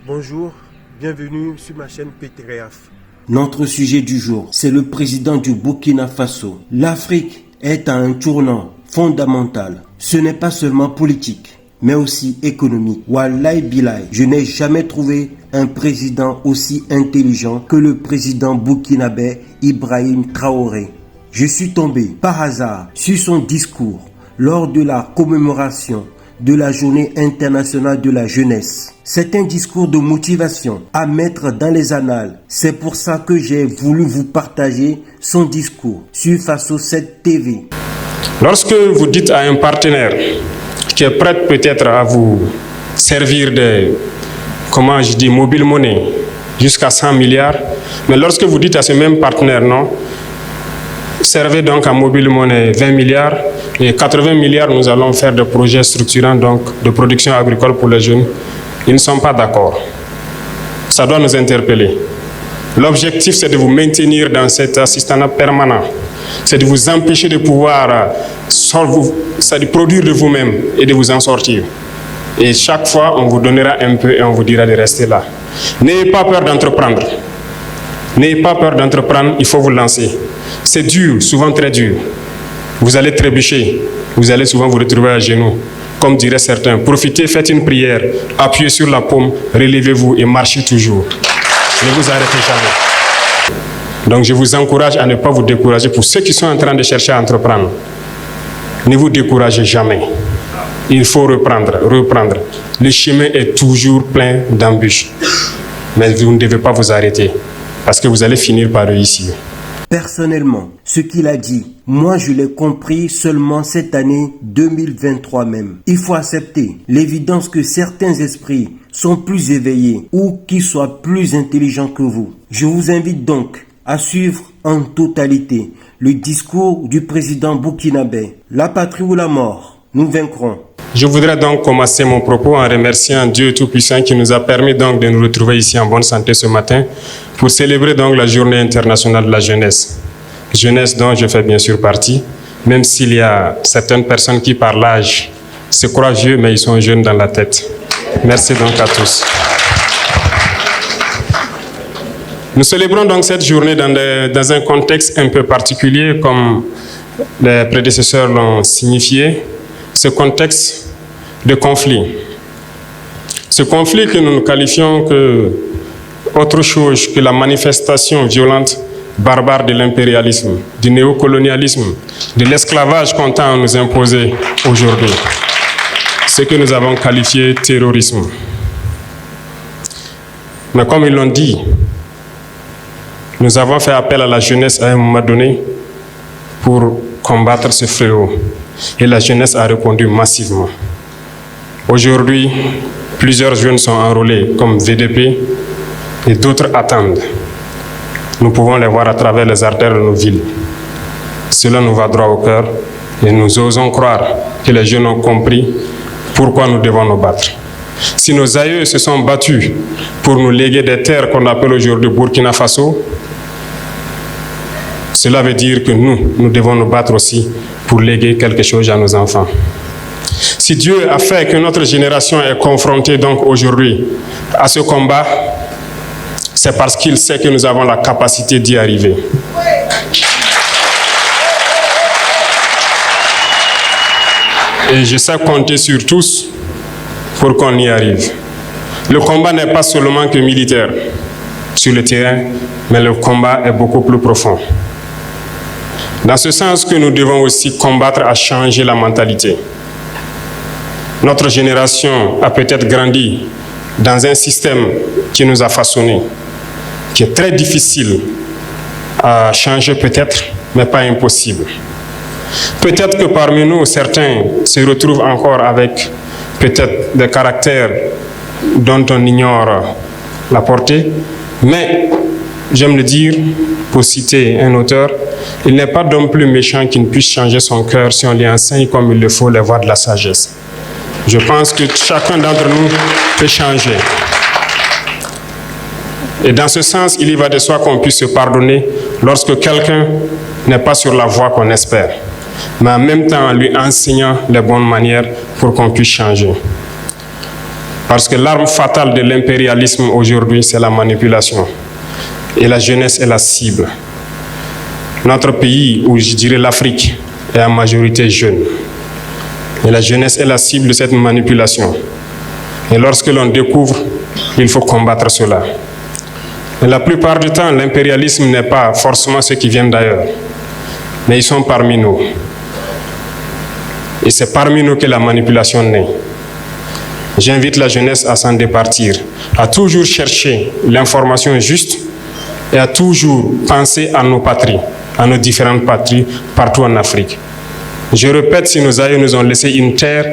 Bonjour, bienvenue sur ma chaîne PTREAF. Notre sujet du jour, c'est le président du Burkina Faso. L'Afrique est à un tournant fondamental. Ce n'est pas seulement politique, mais aussi économique. Wallahi Bilahi, je n'ai jamais trouvé un président aussi intelligent que le président burkinabé Ibrahim Traoré. Je suis tombé par hasard sur son discours lors de la commémoration de la Journée internationale de la jeunesse. C'est un discours de motivation à mettre dans les annales. C'est pour ça que j'ai voulu vous partager son discours sur Faso 7 TV. Lorsque vous dites à un partenaire qui est prêt peut-être à vous servir de, mobile money jusqu'à 100 milliards, mais lorsque vous dites à ce même partenaire, non, servez donc à mobile money 20 milliards et 80 milliards, nous allons faire des projets structurants donc, de production agricole pour les jeunes. Ils ne sont pas d'accord. Ça doit nous interpeller. L'objectif, c'est de vous maintenir dans cet assistanat permanent. C'est de vous empêcher de pouvoir produire de vous-même et de vous en sortir. Et chaque fois, on vous donnera un peu et on vous dira de rester là. N'ayez pas peur d'entreprendre. N'ayez pas peur d'entreprendre, il faut vous lancer. C'est dur, souvent très dur. Vous allez trébucher, vous allez souvent vous retrouver à genoux. Comme diraient certains, profitez, faites une prière, appuyez sur la paume, relevez-vous et marchez toujours. Ne vous arrêtez jamais. Donc je vous encourage à ne pas vous décourager. Pour ceux qui sont en train de chercher à entreprendre, ne vous découragez jamais. Il faut reprendre. Le chemin est toujours plein d'embûches. Mais vous ne devez pas vous arrêter, parce que vous allez finir par réussir. Personnellement, ce qu'il a dit, moi je l'ai compris seulement cette année 2023 même. Il faut accepter l'évidence que certains esprits sont plus éveillés ou qui soient plus intelligents que vous. Je vous invite donc à suivre en totalité le discours du président burkinabé. La patrie ou la mort, nous vaincrons. Je voudrais donc commencer mon propos en remerciant Dieu Tout-Puissant qui nous a permis donc de nous retrouver ici en bonne santé ce matin pour célébrer donc la Journée internationale de la jeunesse. Jeunesse dont je fais bien sûr partie, même s'il y a certaines personnes qui par l'âge se croient vieux mais ils sont jeunes dans la tête. Merci donc à tous. Nous célébrons donc cette journée dans un contexte un peu particulier comme les prédécesseurs l'ont signifié. Ce contexte de conflit. Ce conflit que nous qualifions que autre chose que la manifestation violente, barbare de l'impérialisme, du néocolonialisme, de l'esclavage qu'on tend à nous imposer aujourd'hui. Ce que nous avons qualifié de terrorisme. Mais comme ils l'ont dit, nous avons fait appel à la jeunesse à un moment donné pour combattre ce fléau. Et la jeunesse a répondu massivement. Aujourd'hui, plusieurs jeunes sont enrôlés comme VDP et d'autres attendent. Nous pouvons les voir à travers les artères de nos villes. Cela nous va droit au cœur et nous osons croire que les jeunes ont compris pourquoi nous devons nous battre. Si nos aïeux se sont battus pour nous léguer des terres qu'on appelle aujourd'hui Burkina Faso, cela veut dire que nous devons nous battre aussi pour léguer quelque chose à nos enfants. Si Dieu a fait que notre génération est confrontée donc aujourd'hui à ce combat, c'est parce qu'il sait que nous avons la capacité d'y arriver. Et je sais compter sur tous pour qu'on y arrive. Le combat n'est pas seulement que militaire sur le terrain, mais le combat est beaucoup plus profond. Dans ce sens que nous devons aussi combattre à changer la mentalité. Notre génération a peut-être grandi dans un système qui nous a façonnés, qui est très difficile à changer peut-être, mais pas impossible. Peut-être que parmi nous, certains se retrouvent encore avec peut-être des caractères dont on ignore la portée, mais j'aime le dire, pour citer un auteur, il n'est pas d'homme plus méchant qui ne puisse changer son cœur si on lui enseigne comme il le faut les voies de la sagesse. Je pense que chacun d'entre nous peut changer. Et dans ce sens, il y va de soi qu'on puisse se pardonner lorsque quelqu'un n'est pas sur la voie qu'on espère, mais en même temps en lui enseignant les bonnes manières pour qu'on puisse changer. Parce que l'arme fatale de l'impérialisme aujourd'hui, c'est la manipulation. Et la jeunesse est la cible. Notre pays, ou je dirais l'Afrique, est en majorité jeune. Et la jeunesse est la cible de cette manipulation. Et lorsque l'on découvre, il faut combattre cela. Et la plupart du temps, l'impérialisme n'est pas forcément ceux qui viennent d'ailleurs, mais ils sont parmi nous. Et c'est parmi nous que la manipulation naît. J'invite la jeunesse à s'en départir, à toujours chercher l'information juste et à toujours penser à nos patries, à nos différentes patries partout en Afrique. Je répète, si nos aïeux nous ont laissé une terre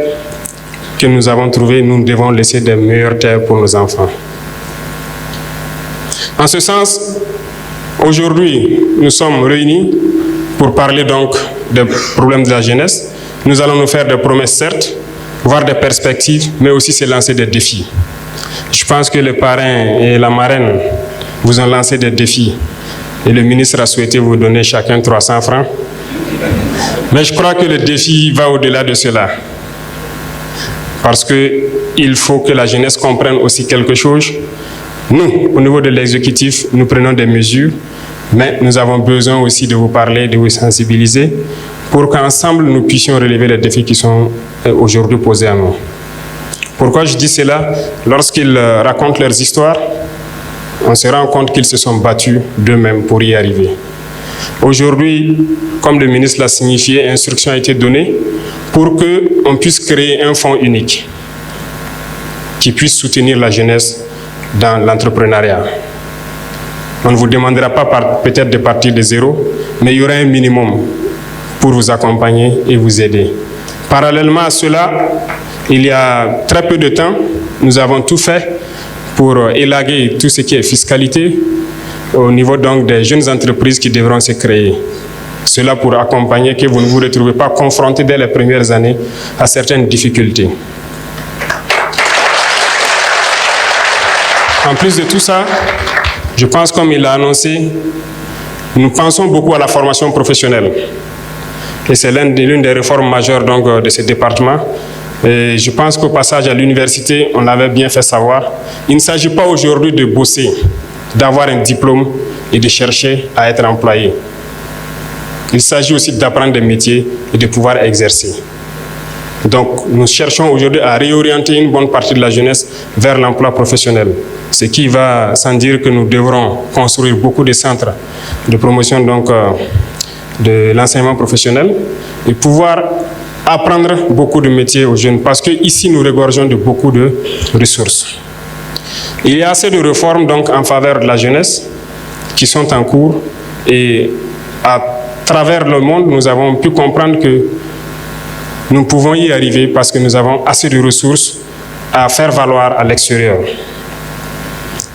que nous avons trouvée, nous devons laisser des meilleures terres pour nos enfants. En ce sens, aujourd'hui, nous sommes réunis pour parler donc des problèmes de la jeunesse. Nous allons nous faire des promesses, certes, voir des perspectives, mais aussi se lancer des défis. Je pense que le parrain et la marraine vous ont lancé des défis et le ministre a souhaité vous donner chacun 300 francs. Mais je crois que le défi va au-delà de cela. Parce qu'il faut que la jeunesse comprenne aussi quelque chose. Nous, au niveau de l'exécutif, nous prenons des mesures, mais nous avons besoin aussi de vous parler, de vous sensibiliser, pour qu'ensemble nous puissions relever les défis qui sont aujourd'hui posés à nous. Pourquoi je dis cela? Lorsqu'ils racontent leurs histoires, on se rend compte qu'ils se sont battus d'eux-mêmes pour y arriver. Aujourd'hui, comme le ministre l'a signifié, instruction a été donnée pour qu'on puisse créer un fonds unique qui puisse soutenir la jeunesse dans l'entrepreneuriat. On ne vous demandera pas peut-être de partir de zéro, mais il y aura un minimum pour vous accompagner et vous aider. Parallèlement à cela, il y a très peu de temps, nous avons tout fait pour élaguer tout ce qui est fiscalité au niveau donc des jeunes entreprises qui devront se créer. Cela pour accompagner que vous ne vous retrouvez pas confrontés dès les premières années à certaines difficultés. En plus de tout ça, je pense, comme il l'a annoncé, nous pensons beaucoup à la formation professionnelle. Et c'est l'une des réformes majeures donc, de ce département. Et je pense qu'au passage à l'université, on l'avait bien fait savoir. Il ne s'agit pas aujourd'hui de bosser, d'avoir un diplôme et de chercher à être employé. Il s'agit aussi d'apprendre des métiers et de pouvoir exercer. Donc, nous cherchons aujourd'hui à réorienter une bonne partie de la jeunesse vers l'emploi professionnel. Ce qui va sans dire que nous devrons construire beaucoup de centres de promotion donc, de l'enseignement professionnel et pouvoir apprendre beaucoup de métiers aux jeunes parce qu'ici, nous regorgeons de beaucoup de ressources. Il y a assez de réformes donc, en faveur de la jeunesse qui sont en cours et à travers le monde, nous avons pu comprendre que nous pouvons y arriver parce que nous avons assez de ressources à faire valoir à l'extérieur.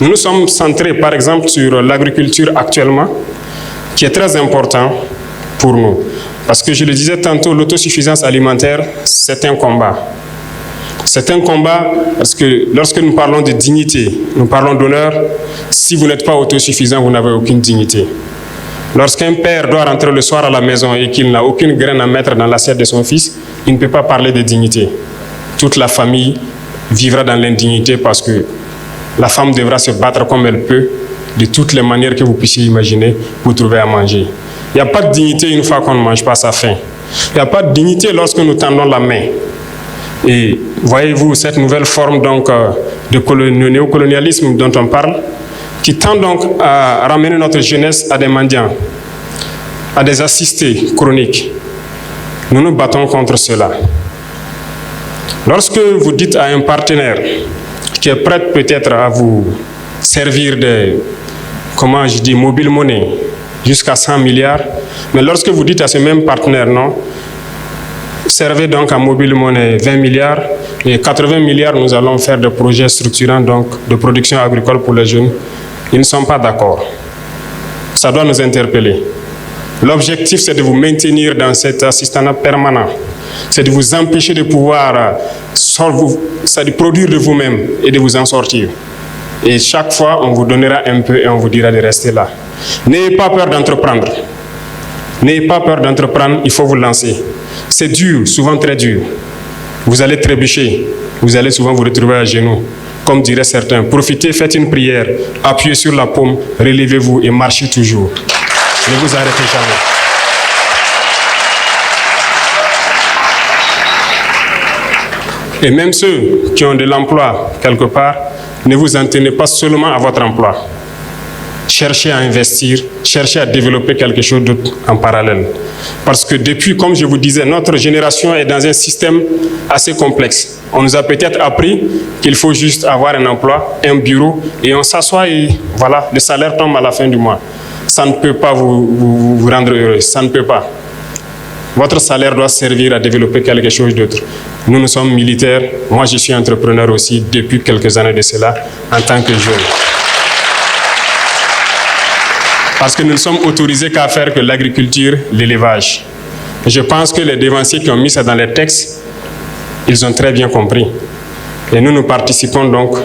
Nous nous sommes centrés, par exemple, sur l'agriculture actuellement, qui est très important pour nous. Parce que je le disais tantôt, l'autosuffisance alimentaire, c'est un combat. C'est un combat parce que lorsque nous parlons de dignité, nous parlons d'honneur. Si vous n'êtes pas autosuffisant, vous n'avez aucune dignité. Lorsqu'un père doit rentrer le soir à la maison et qu'il n'a aucune graine à mettre dans l'assiette de son fils, il ne peut pas parler de dignité. Toute la famille vivra dans l'indignité parce que la femme devra se battre comme elle peut, de toutes les manières que vous puissiez imaginer, pour trouver à manger. Il n'y a pas de dignité une fois qu'on ne mange pas sa faim. Il n'y a pas de dignité lorsque nous tendons la main. Et voyez-vous cette nouvelle forme donc, de néocolonialisme dont on parle, qui tend donc à ramener notre jeunesse à des mendiants, à des assistés chroniques. Nous nous battons contre cela. Lorsque vous dites à un partenaire qui est prêt peut-être à vous servir des, mobile money jusqu'à 100 milliards, mais lorsque vous dites à ce même partenaire non, servez donc à mobile money 20 milliards et 80 milliards, nous allons faire des projets structurants donc, de production agricole pour les jeunes. Ils ne sont pas d'accord. Ça doit nous interpeller. L'objectif, c'est de vous maintenir dans cet assistanat permanent. C'est de vous empêcher de pouvoir produire de vous-même et de vous en sortir. Et chaque fois, on vous donnera un peu et on vous dira de rester là. N'ayez pas peur d'entreprendre. N'ayez pas peur d'entreprendre, il faut vous lancer. C'est dur, souvent très dur. vous allez trébucher, vous allez souvent vous retrouver à genoux. Comme diraient certains, profitez, faites une prière, appuyez sur la paume, relevez-vous et marchez toujours. Ne vous arrêtez jamais. Et même ceux qui ont de l'emploi quelque part, ne vous en tenez pas seulement à votre emploi. Cherchez à investir, cherchez à développer quelque chose d'autre en parallèle. Parce que depuis, comme je vous disais, notre génération est dans un système assez complexe. On nous a peut-être appris qu'il faut juste avoir un emploi, un bureau, et on s'assoit et voilà, le salaire tombe à la fin du mois. Ça ne peut pas vous rendre heureux, ça ne peut pas. Votre salaire doit servir à développer quelque chose d'autre. Nous sommes militaires, moi je suis entrepreneur aussi depuis quelques années de cela, en tant que jeune. Parce que nous ne sommes autorisés qu'à faire que l'agriculture, l'élevage. Je pense que les dévanciers qui ont mis ça dans les textes, ils ont très bien compris. Et nous participons donc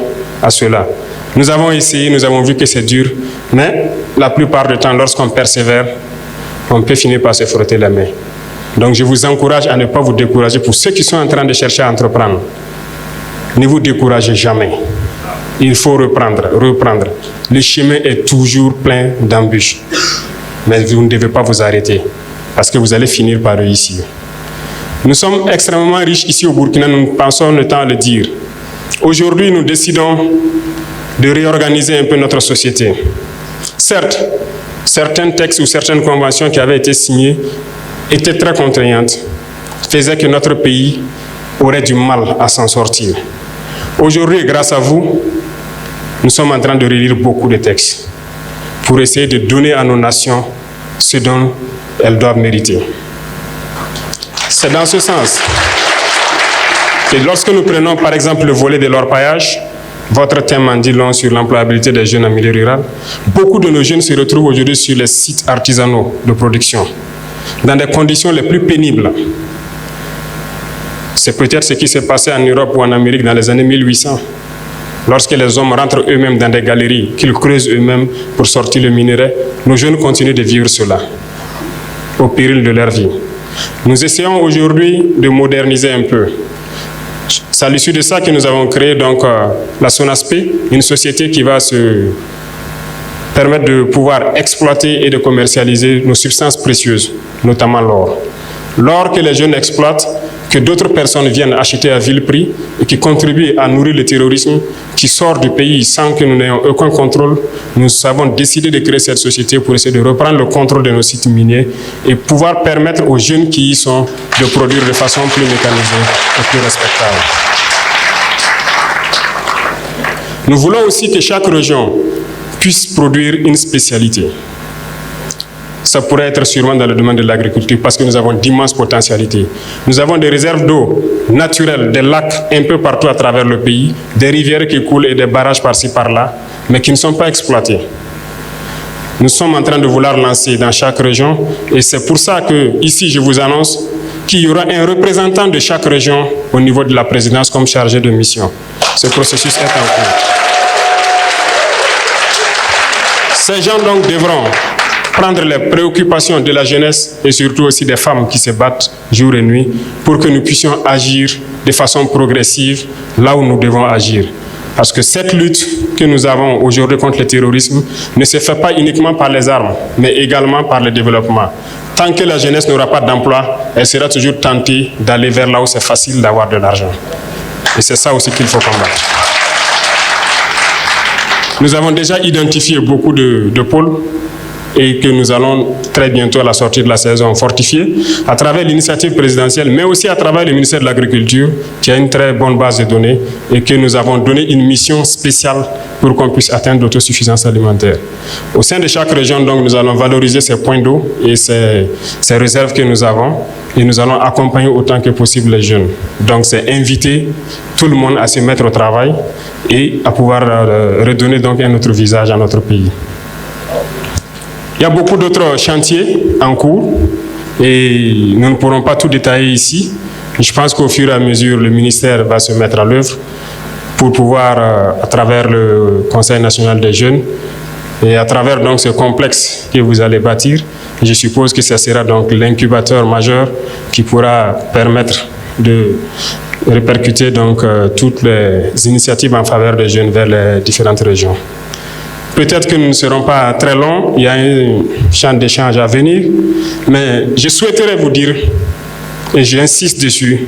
à cela. Nous avons essayé, nous avons vu que c'est dur, mais la plupart du temps, lorsqu'on persévère, on peut finir par se frotter la main. Donc je vous encourage à ne pas vous décourager. Pour ceux qui sont en train de chercher à entreprendre, ne vous découragez jamais. Il faut reprendre. Le chemin est toujours plein d'embûches. Mais vous ne devez pas vous arrêter, parce que vous allez finir par réussir. Nous sommes extrêmement riches ici au Burkina, nous pensons le temps à le dire. Aujourd'hui, nous décidons de réorganiser un peu notre société. Certes, certains textes ou certaines conventions qui avaient été signées étaient très contraignantes, faisaient que notre pays aurait du mal à s'en sortir. Aujourd'hui, grâce à vous, nous sommes en train de relire beaucoup de textes pour essayer de donner à nos nations ce dont elles doivent mériter. C'est dans ce sens que lorsque nous prenons par exemple le volet de l'orpaillage, votre thème en dit long sur l'employabilité des jeunes en milieu rural, beaucoup de nos jeunes se retrouvent aujourd'hui sur les sites artisanaux de production, dans des conditions les plus pénibles. C'est peut-être ce qui s'est passé en Europe ou en Amérique dans les années 1800. Lorsque les hommes rentrent eux-mêmes dans des galeries, qu'ils creusent eux-mêmes pour sortir le minerai, nos jeunes continuent de vivre cela, au péril de leur vie. Nous essayons aujourd'hui de moderniser un peu. C'est à l'issue de ça que nous avons créé donc la SONASP, une société qui va se permettre de pouvoir exploiter et de commercialiser nos substances précieuses, notamment l'or. L'or que les jeunes exploitent, que d'autres personnes viennent acheter à vil prix et qui contribuent à nourrir le terrorisme qui sort du pays sans que nous n'ayons aucun contrôle, nous avons décidé de créer cette société pour essayer de reprendre le contrôle de nos sites miniers et pouvoir permettre aux jeunes qui y sont de produire de façon plus mécanisée et plus respectable. Nous voulons aussi que chaque région puisse produire une spécialité. Ça pourrait être sûrement dans le domaine de l'agriculture parce que nous avons d'immenses potentialités. Nous avons des réserves d'eau naturelles, des lacs un peu partout à travers le pays, des rivières qui coulent et des barrages par-ci par-là, mais qui ne sont pas exploités. Nous sommes en train de vouloir lancer dans chaque région et c'est pour ça que ici je vous annonce qu'il y aura un représentant de chaque région au niveau de la présidence comme chargé de mission. Ce processus est en cours. Ces gens donc devront prendre les préoccupations de la jeunesse et surtout aussi des femmes qui se battent jour et nuit pour que nous puissions agir de façon progressive là où nous devons agir. Parce que cette lutte que nous avons aujourd'hui contre le terrorisme ne se fait pas uniquement par les armes, mais également par le développement. Tant que la jeunesse n'aura pas d'emploi, elle sera toujours tentée d'aller vers là où c'est facile d'avoir de l'argent. Et c'est ça aussi qu'il faut combattre. Nous avons déjà identifié beaucoup de pôles et que nous allons très bientôt à la sortie de la saison fortifier à travers l'initiative présidentielle, mais aussi à travers le ministère de l'Agriculture qui a une très bonne base de données et que nous avons donné une mission spéciale pour qu'on puisse atteindre l'autosuffisance alimentaire. Au sein de chaque région, donc, nous allons valoriser ces points d'eau et ces réserves que nous avons et nous allons accompagner autant que possible les jeunes. Donc c'est inviter tout le monde à se mettre au travail et à pouvoir redonner donc un autre visage à notre pays. Il y a beaucoup d'autres chantiers en cours et nous ne pourrons pas tout détailler ici. Je pense qu'au fur et à mesure, le ministère va se mettre à l'œuvre pour pouvoir, à travers le Conseil national des jeunes et à travers donc ce complexe que vous allez bâtir, je suppose que ce sera donc l'incubateur majeur qui pourra permettre répercuter donc toutes les initiatives en faveur des jeunes vers les différentes régions. Peut-être que nous ne serons pas très longs, il y a un champ d'échange à venir, mais je souhaiterais vous dire, et j'insiste dessus,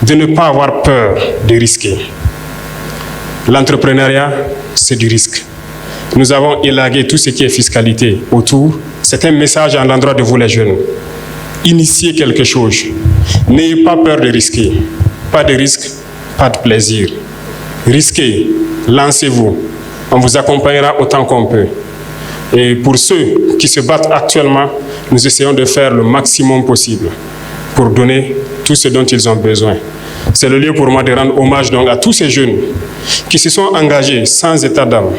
de ne pas avoir peur de risquer. L'entrepreneuriat, c'est du risque. Nous avons élagué tout ce qui est fiscalité autour. C'est un message à l'endroit de vous les jeunes. Initiez quelque chose. N'ayez pas peur de risquer. Pas de risque, pas de plaisir. Risquez, lancez-vous. On vous accompagnera autant qu'on peut. Et pour ceux qui se battent actuellement, nous essayons de faire le maximum possible pour donner tout ce dont ils ont besoin. C'est le lieu pour moi de rendre hommage donc à tous ces jeunes qui se sont engagés sans état d'âme,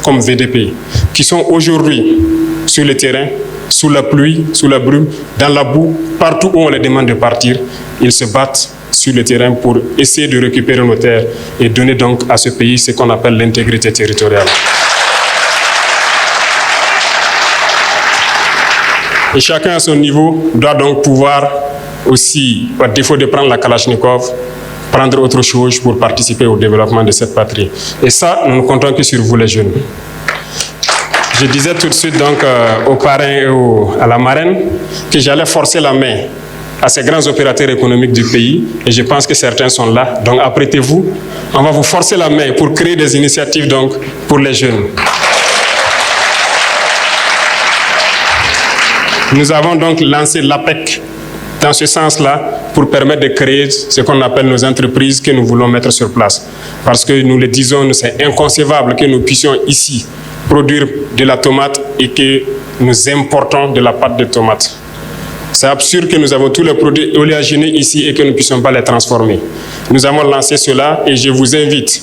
comme VDP, qui sont aujourd'hui sur le terrain, sous la pluie, sous la brume, dans la boue, partout où on les demande de partir, ils se battent sur le terrain pour essayer de récupérer nos terres et donner donc à ce pays ce qu'on appelle l'intégrité territoriale. Et chacun à son niveau doit donc pouvoir aussi, par défaut de prendre la Kalachnikov, prendre autre chose pour participer au développement de cette patrie. Et ça, nous ne comptons que sur vous les jeunes. Je disais tout de suite donc aux parrains et à la marraine que j'allais forcer la main à ces grands opérateurs économiques du pays, et je pense que certains sont là. Donc apprêtez-vous, on va vous forcer la main pour créer des initiatives donc pour les jeunes. Nous avons donc lancé l'APEC dans ce sens-là pour permettre de créer ce qu'on appelle nos entreprises que nous voulons mettre sur place. Parce que nous le disons, c'est inconcevable que nous puissions ici produire de la tomate et que nous importons de la pâte de tomate. C'est absurde que nous avons tous les produits oléagineux ici et que nous ne puissions pas les transformer. Nous avons lancé cela et je vous invite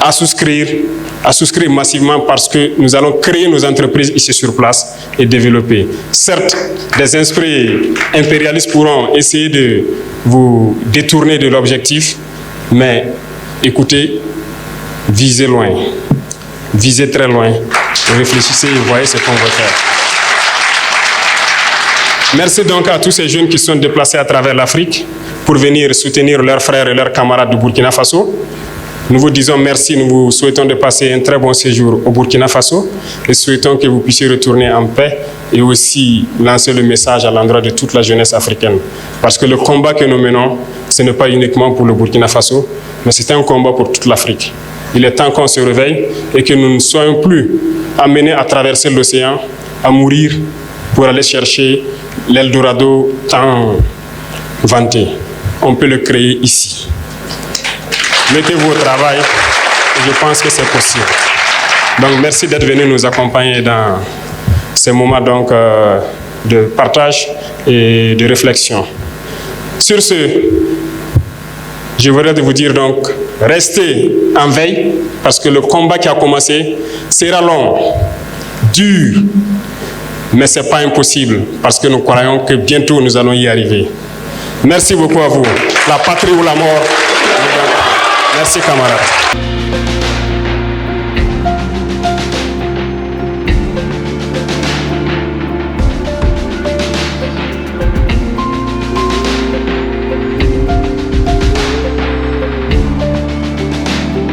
à souscrire massivement parce que nous allons créer nos entreprises ici sur place et développer. Certes, des esprits impérialistes pourront essayer de vous détourner de l'objectif, mais écoutez, visez loin, visez très loin, réfléchissez et voyez ce qu'on va faire. Merci donc à tous ces jeunes qui sont déplacés à travers l'Afrique pour venir soutenir leurs frères et leurs camarades du Burkina Faso. Nous vous disons merci, nous vous souhaitons de passer un très bon séjour au Burkina Faso et souhaitons que vous puissiez retourner en paix et aussi lancer le message à l'endroit de toute la jeunesse africaine. Parce que le combat que nous menons, ce n'est pas uniquement pour le Burkina Faso, mais c'est un combat pour toute l'Afrique. Il est temps qu'on se réveille et que nous ne soyons plus amenés à traverser l'océan, à mourir pour aller chercher l'Eldorado tant vanté. On peut le créer ici. Mettez-vous au travail et je pense que c'est possible. Donc merci d'être venu nous accompagner dans ces moments donc, de partage et de réflexion. Sur ce, je voudrais vous dire donc, restez en veille parce que le combat qui a commencé sera long, dur, mais ce n'est pas impossible parce que nous croyons que bientôt nous allons y arriver. Merci beaucoup à vous. La patrie ou la mort. Merci camarades.